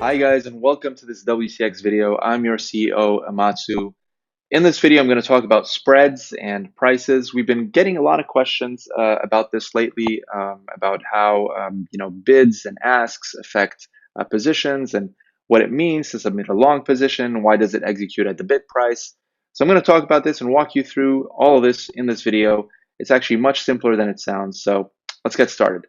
Hi guys, and welcome to this WCX video. I'm your CEO, Amatsu. In this video, I'm going to talk about spreads and prices. We've been getting a lot of questions about this lately, about how bids and asks affect positions and what it means to submit a long position. Why does it execute at the bid price? So I'm going to talk about this and walk you through all of this in this video. It's actually much simpler than it sounds. So let's get started.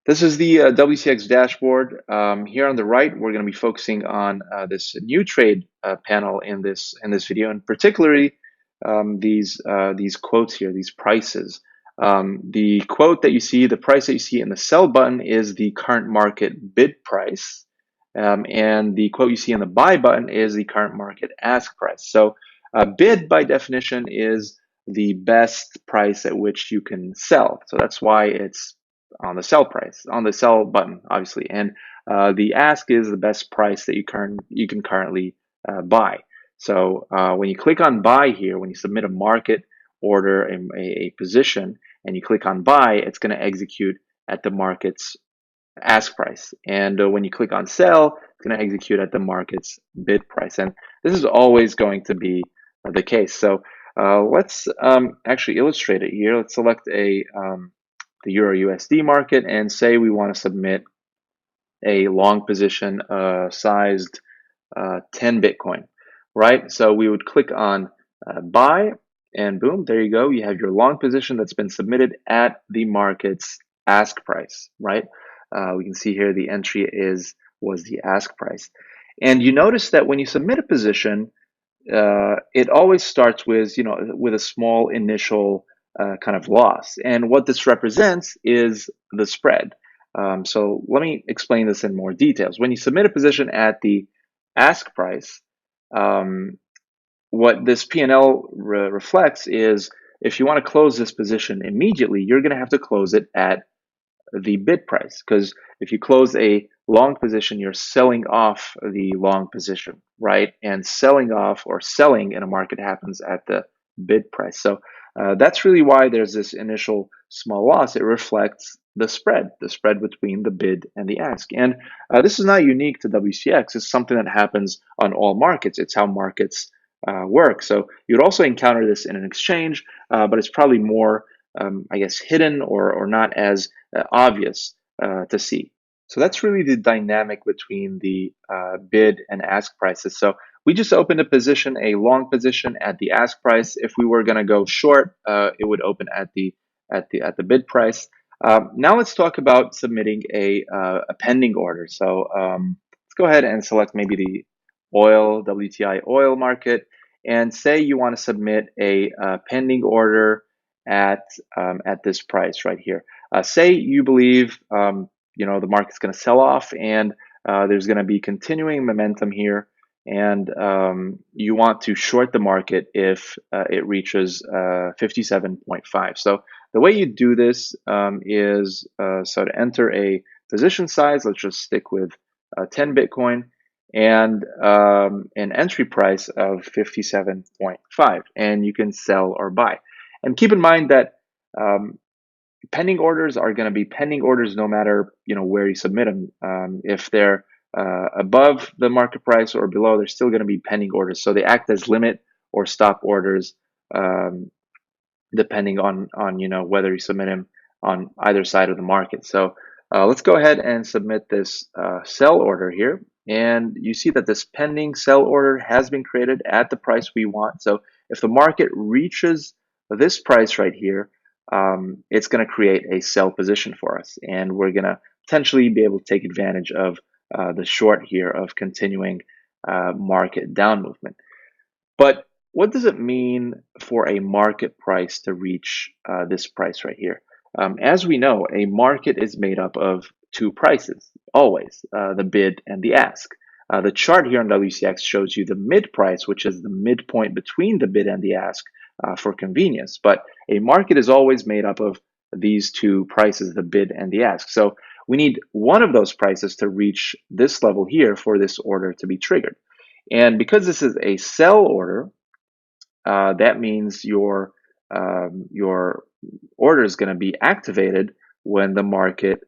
This is the WCX dashboard. Here on the right, we're going to be focusing on this new trade panel in this video, and particularly these quotes here, these prices. The quote that you see, the price that you see in the sell button is the current market bid price, and the quote you see in the buy button is the current market ask price. So bid by definition is the best price at which you can sell. So that's why it's on the sell price, on the sell button, obviously. And the ask is the best price that you can currently buy. So when you click on buy here, when you submit a market order, a position, and you click on buy, it's going to execute at the market's ask price. And when you click on sell, it's going to execute at the market's bid price. And this is always going to be the case. So let's actually illustrate it here. Let's select the Euro USD market and say we want to submit a long position sized 10 Bitcoin, right? So we would click on buy, and boom, there you go. You have your long position that's been submitted at the market's ask price, right? We can see here the entry was the ask price. And you notice that when you submit a position, it always starts with, with a small initial kind of loss. And what this represents is the spread. So let me explain this in more details. When you submit a position at the ask price, what this P&L reflects is if you want to close this position immediately, you're going to have to close it at the bid price, because if you close a long position, you're selling off the long position, right? And selling off or selling in a market happens at the bid price. So that's really why there's this initial small loss. It reflects the spread between the bid and the ask. And this is not unique to WCX. It's something that happens on all markets. It's how markets work. So you'd also encounter this in an exchange, but it's probably more I guess, hidden or not as obvious to see. So that's really the dynamic between the bid and ask prices. So we just opened a position, a long position at the ask price. If we were going to go short, it would open at the bid price. Now let's talk about submitting a pending order. So let's go ahead and select maybe the WTI oil market, and say you want to submit a pending order at this price right here. Say you believe the market's going to sell off, and there's going to be continuing momentum here, and you want to short the market if it reaches 57.5. So the way you do this is so to enter a position size, let's just stick with 10 Bitcoin, and an entry price of 57.5, and you can sell or buy. And keep in mind that pending orders are going to be pending orders no matter where you submit them. If they're above the market price or below, they're still going to be pending orders. So they act as limit or stop orders, depending on whether you submit them on either side of the market. So let's go ahead and submit this sell order here. And you see that this pending sell order has been created at the price we want. So if the market reaches this price right here, it's going to create a sell position for us. And we're going to potentially be able to take advantage of the short here of continuing market down movement. But what does it mean for a market price to reach this price right here? As we know, a market is made up of two prices, always, the bid and the ask. The chart here on WCX shows you the mid price, which is the midpoint between the bid and the ask for convenience. But a market is always made up of these two prices, the bid and the ask. So we need one of those prices to reach this level here for this order to be triggered. And because this is a sell order, that means your order is going to be activated when the market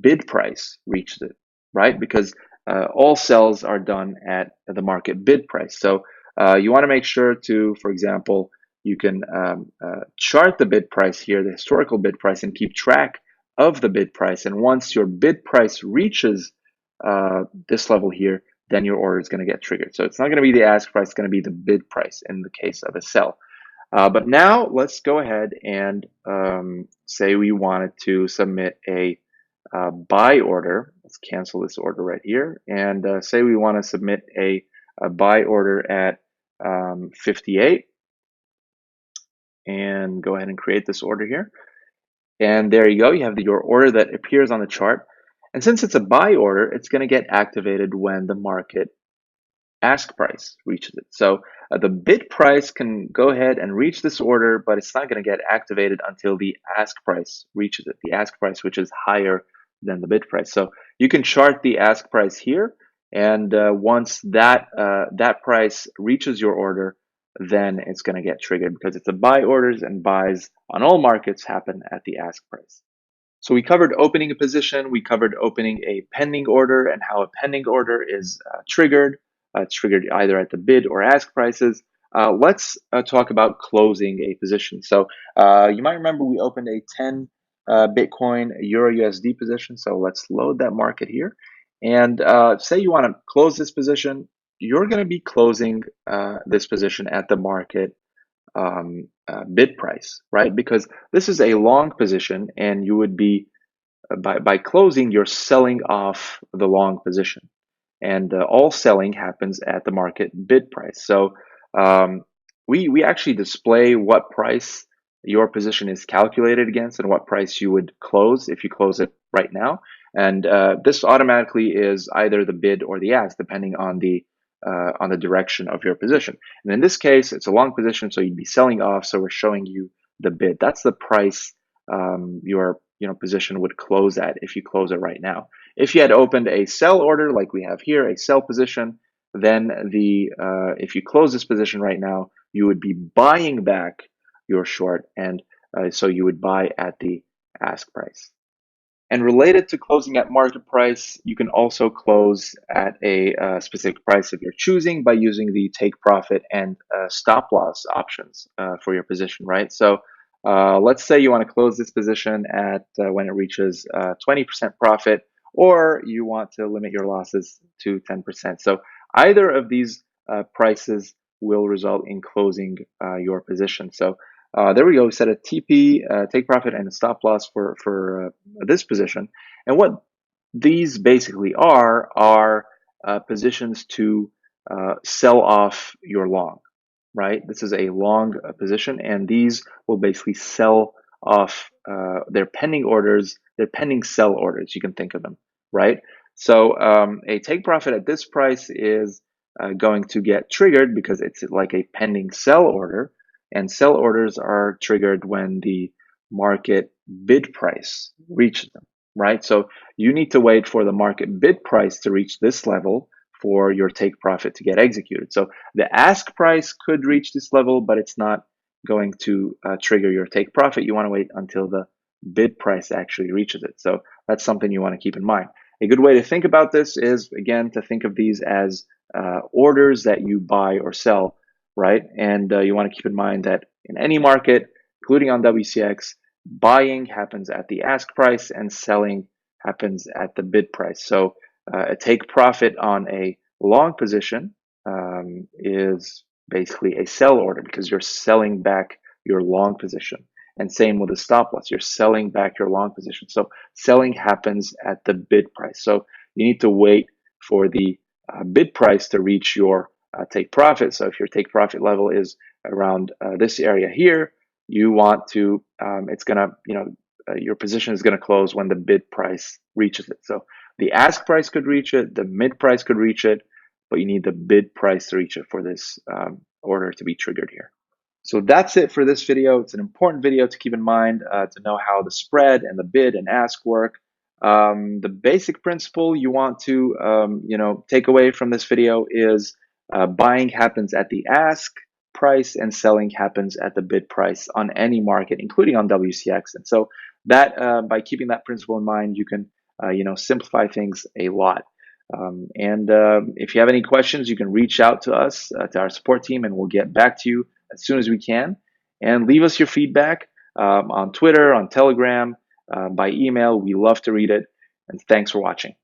bid price reaches it. right? Because all sales are done at the market bid price. So you want to make sure to, for example, you can chart the bid price here, the historical bid price, and keep track of the bid price. And once your bid price reaches this level here, then your order is going to get triggered. So it's not going to be the ask price, it's going to be the bid price in the case of a sell. But now let's go ahead and say we wanted to submit a buy order. Let's cancel this order right here. And say we want to submit a buy order at 58. And go ahead and create this order here. And there you go. You have your order that appears on the chart. And since it's a buy order, it's going to get activated when the market ask price reaches it. So the bid price can go ahead and reach this order, but it's not going to get activated until the ask price reaches it. The ask price, which is higher than the bid price. So you can chart the ask price here, and once that price reaches your order, then it's going to get triggered because it's a buy orders, and buys on all markets happen at the ask price. So we covered opening a position, we covered opening a pending order and how a pending order is triggered. It's triggered either at the bid or ask prices. Let's talk about closing a position. So you might remember we opened a 10 Bitcoin Euro USD position. So let's load that market here. And say you want to close this position, you're going to be closing this position at the market bid price, right? Because this is a long position, and you would be by closing, you're selling off the long position, and all selling happens at the market bid price. So we actually display what price your position is calculated against and what price you would close if you close it right now. And this automatically is either the bid or the ask, depending on the direction of your position. And in this case, it's a long position, so you'd be selling off. So we're showing you the bid. That's the price your position would close at if you close it right now. If you had opened a sell order like we have here, a sell position, then if you close this position right now, you would be buying back your short, and so you would buy at the ask price. And related to closing at market price, you can also close at a specific price of your choosing by using the take profit and stop loss options for your position, right? So let's say you want to close this position at when it reaches 20% profit, or you want to limit your losses to 10%. So either of these prices will result in closing your position. So there we go. We set a TP, take profit, and a stop loss for this position. And what these basically are positions to sell off your long, right? This is a long position, and these will basically sell off their pending orders, their pending sell orders. You can think of them, right? So a take profit at this price is going to get triggered because it's like a pending sell order. And sell orders are triggered when the market bid price reaches them, right? So you need to wait for the market bid price to reach this level for your take profit to get executed. So the ask price could reach this level, but it's not going to trigger your take profit. You want to wait until the bid price actually reaches it. So that's something you want to keep in mind. A good way to think about this is, again, to think of these as orders that you buy or sell, right? And you want to keep in mind that in any market, including on WCX, buying happens at the ask price and selling happens at the bid price. So a take profit on a long position is basically a sell order because you're selling back your long position. And same with the stop loss, you're selling back your long position. So selling happens at the bid price. So you need to wait for the bid price to reach your take profit. So if your take profit level is around this area here, you want to, your position is going to close when the bid price reaches it. So the ask price could reach it, the mid price could reach it, but you need the bid price to reach it for this order to be triggered here. So that's it for this video. It's an important video to keep in mind to know how the spread and the bid and ask work. The basic principle you want to take away from this video is buying happens at the ask price and selling happens at the bid price on any market, including on WCX. And so that by keeping that principle in mind, you can simplify things a lot. And if you have any questions, you can reach out to us, to our support team, and we'll get back to you as soon as we can. And leave us your feedback on Twitter, on Telegram, by email. We love to read it. And thanks for watching.